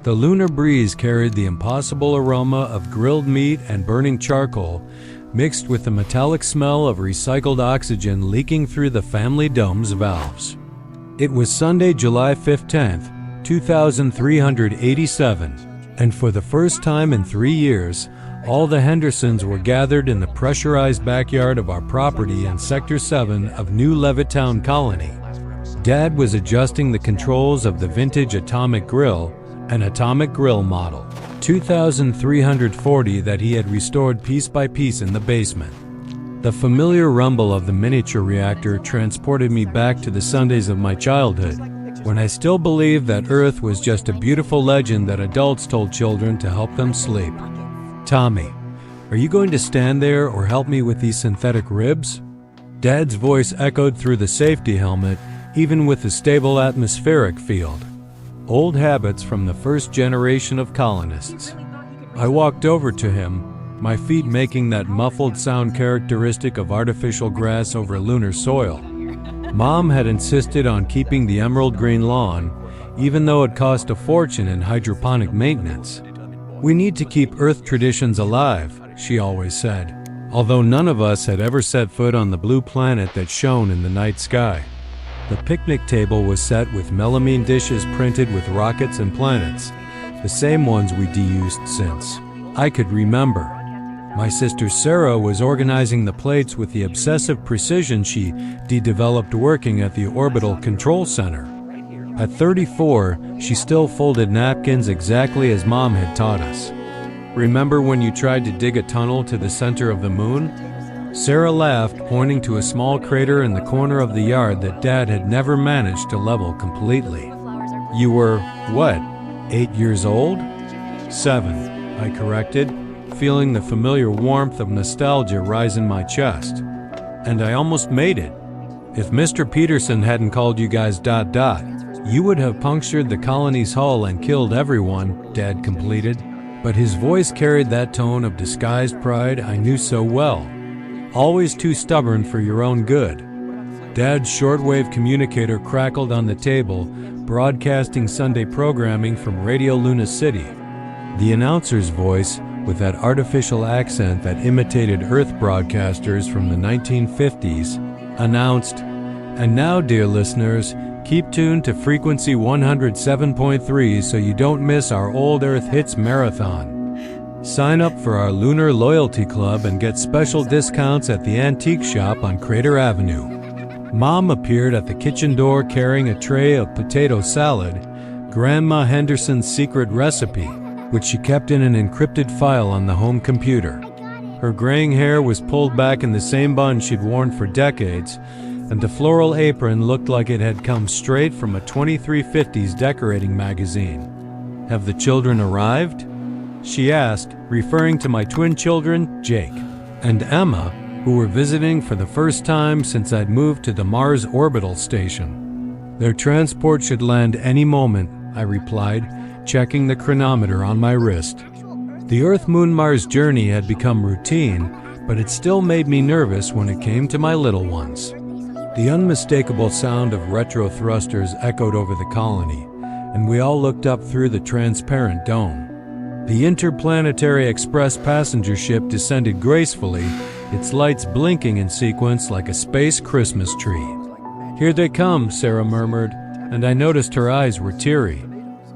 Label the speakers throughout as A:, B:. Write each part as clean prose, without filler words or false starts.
A: The lunar breeze carried the impossible aroma of grilled meat and burning charcoal, mixed with the metallic smell of recycled oxygen leaking through the family dome's valves. It was Sunday, July 15th, 2387, and for the first time in 3 years, all the Hendersons were gathered in the pressurized backyard of our property in Sector 7 of New Levittown Colony. Dad was adjusting the controls of the vintage Atomic Grill, an Atomic Grill model 2340 that he had restored piece by piece in the basement. The familiar rumble of the miniature reactor transported me back to the Sundays of my childhood, when I still believed that Earth was just a beautiful legend that adults told children to help them sleep. "Tommy, are you going to stand there or help me with these synthetic ribs?" Dad's voice echoed through the safety helmet, even with the stable atmospheric field. Old habits from the first generation of colonists. I walked over to him, my feet making that muffled sound characteristic of artificial grass over lunar soil. Mom had insisted on keeping the emerald green lawn, even though it cost a fortune in hydroponic maintenance. "We need to keep Earth traditions alive," she always said, although none of us had ever set foot on the blue planet that shone in the night sky. The picnic table was set with melamine dishes printed with rockets and planets, the same ones we de-used since I could remember. My sister Sarah was organizing the plates with the obsessive precision she developed working at the Orbital Control Center. At 34, she still folded napkins exactly as Mom had taught us. "Remember when you tried to dig a tunnel to the center of the moon?" Sarah laughed, pointing to a small crater in the corner of the yard that Dad had never managed to level completely. "You were, what, 8 years old?" "7, I corrected, feeling the familiar warmth of nostalgia rise in my chest. "And I almost made it. If Mr. Peterson hadn't called you guys ... you would have punctured the colony's hull and killed everyone," Dad completed. But his voice carried that tone of disguised pride I knew so well. "Always too stubborn for your own good." Dad's shortwave communicator crackled on the table, broadcasting Sunday programming from Radio Luna City. The announcer's voice, with that artificial accent that imitated Earth broadcasters from the 1950s, announced, "And now, dear listeners, keep tuned to frequency 107.3 so you don't miss our Old Earth Hits Marathon. Sign up for our Lunar Loyalty Club and get special discounts at the antique shop on Crater Avenue." Mom appeared at the kitchen door carrying a tray of potato salad, Grandma Henderson's secret recipe, which she kept in an encrypted file on the home computer. Her graying hair was pulled back in the same bun she'd worn for decades, and the floral apron looked like it had come straight from a 2350s decorating magazine. "Have the children arrived?" she asked, referring to my twin children, Jake and Emma, who were visiting for the first time since I'd moved to the Mars Orbital Station. "Their transport should land any moment," I replied, checking the chronometer on my wrist. The Earth-Moon-Mars journey had become routine, but it still made me nervous when it came to my little ones. The unmistakable sound of retro thrusters echoed over the colony, and we all looked up through the transparent dome. The Interplanetary Express passenger ship descended gracefully, its lights blinking in sequence like a space Christmas tree. "Here they come," Sarah murmured, and I noticed her eyes were teary.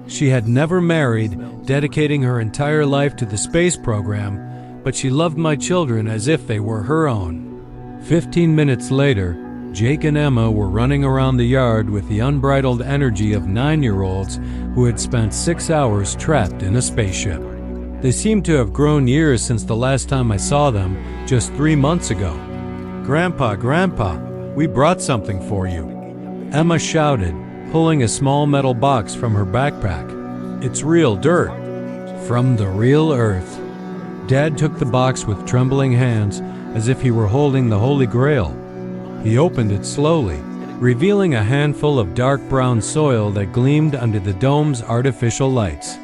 A: She had never married, dedicating her entire life to the space program, but she loved my children as if they were her own. 15 minutes later, Jake and Emma were running around the yard with the unbridled energy of 9-year-olds who had spent 6 hours trapped in a spaceship. They seemed to have grown years since the last time I saw them, just 3 months ago. Grandpa, we brought something for you," Emma shouted, pulling a small metal box from her backpack. "It's real dirt. From the real Earth." Dad took the box with trembling hands, as if he were holding the Holy Grail. He opened it slowly, revealing a handful of dark brown soil that gleamed under the dome's artificial lights.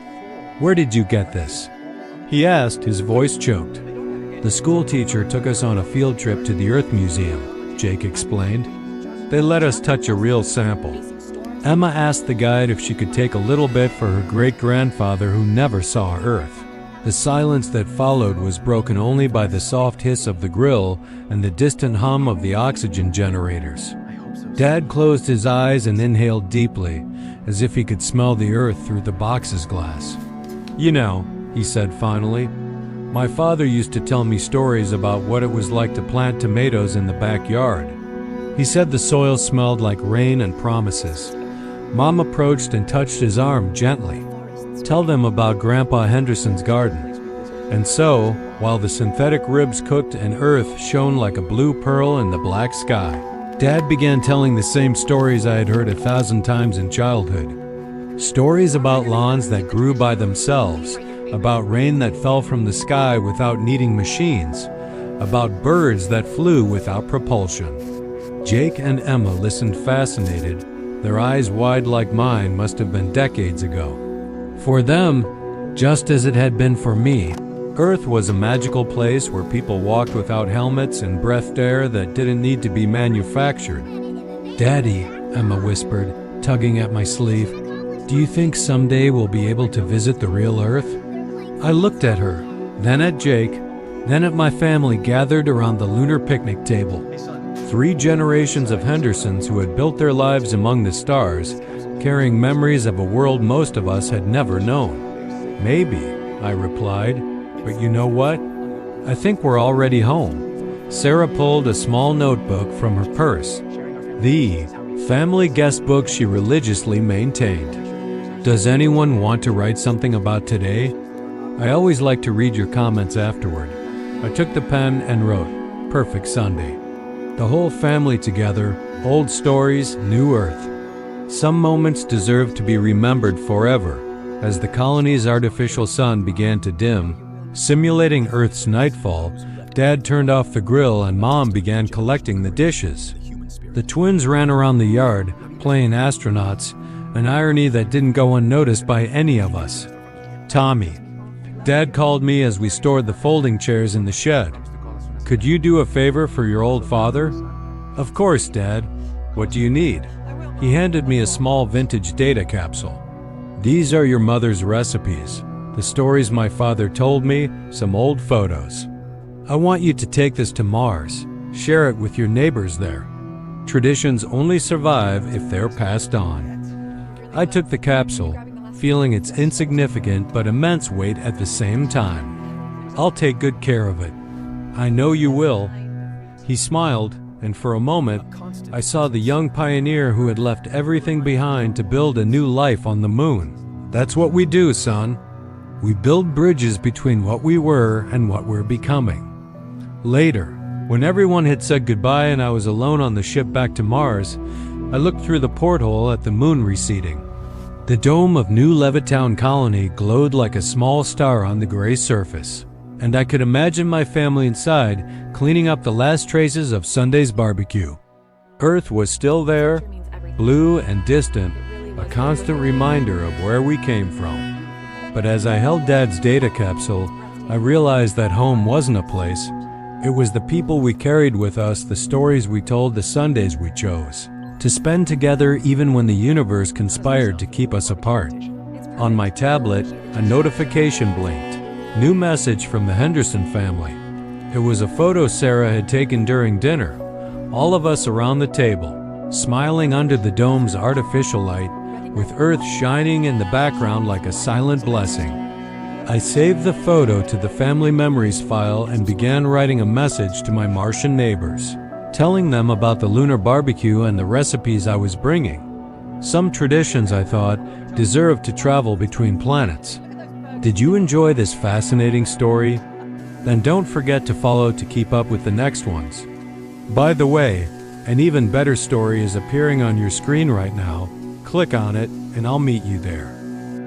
A: "Where did you get this?" he asked, his voice choked. "The school teacher took us on a field trip to the Earth Museum," Jake explained. "They let us touch a real sample." Emma asked the guide if she could take a little bit for her great-grandfather who never saw Earth. The silence that followed was broken only by the soft hiss of the grill and the distant hum of the oxygen generators. Dad closed his eyes and inhaled deeply, as if he could smell the earth through the box's glass. "You know," he said finally, "my father used to tell me stories about what it was like to plant tomatoes in the backyard. He said the soil smelled like rain and promises." Mom approached and touched his arm gently. "Tell them about Grandpa Henderson's garden." And so, while the synthetic ribs cooked and earth shone like a blue pearl in the black sky, Dad began telling the same stories I had heard 1,000 times in childhood. Stories about lawns that grew by themselves, about rain that fell from the sky without needing machines, about birds that flew without propulsion. Jake and Emma listened fascinated. Their eyes wide like mine must have been decades ago. For them, just as it had been for me, Earth was a magical place where people walked without helmets and breathed air that didn't need to be manufactured. "Daddy," Emma whispered, tugging at my sleeve, "do you think someday we'll be able to visit the real Earth?" I looked at her, then at Jake, then at my family gathered around the lunar picnic table. 3 generations of Hendersons who had built their lives among the stars, carrying memories of a world most of us had never known. "Maybe," I replied, "but you know what? I think we're already home." Sarah pulled a small notebook from her purse, the family guest book she religiously maintained. "Does anyone want to write something about today? I always like to read your comments afterward." I took the pen and wrote, "Perfect Sunday." The whole family together, old stories, new Earth. Some moments deserve to be remembered forever. As the colony's artificial sun began to dim, simulating Earth's nightfall, Dad turned off the grill and Mom began collecting the dishes. The twins ran around the yard, playing astronauts, an irony that didn't go unnoticed by any of us. "Tommy," Dad called me as we stored the folding chairs in the shed. "Could you do a favor for your old father?" "Of course, Dad. What do you need?" He handed me a small vintage data capsule. "These are your mother's recipes, the stories my father told me, some old photos. I want you to take this to Mars, share it with your neighbors there. Traditions only survive if they're passed on." I took the capsule, feeling its insignificant but immense weight at the same time. "I'll take good care of it." "I know you will." He smiled, and for a moment, I saw the young pioneer who had left everything behind to build a new life on the moon. "That's what we do, son. We build bridges between what we were and what we're becoming." Later, when everyone had said goodbye and I was alone on the ship back to Mars, I looked through the porthole at the moon receding. The dome of New Levittown Colony glowed like a small star on the gray surface, and I could imagine my family inside cleaning up the last traces of Sunday's barbecue. Earth was still there, blue and distant, a constant reminder of where we came from. But as I held Dad's data capsule, I realized that home wasn't a place. It was the people we carried with us, the stories we told, the Sundays we chose to spend together even when the universe conspired to keep us apart. On my tablet, a notification blinked. New message from the Henderson family. It was a photo Sarah had taken during dinner. All of us around the table, smiling under the dome's artificial light, with Earth shining in the background like a silent blessing. I saved the photo to the family memories file and began writing a message to my Martian neighbors, telling them about the lunar barbecue and the recipes I was bringing. Some traditions, I thought, deserved to travel between planets. Did you enjoy this fascinating story? Then don't forget to follow to keep up with the next ones. By the way, an even better story is appearing on your screen right now. Click on it and I'll meet you there.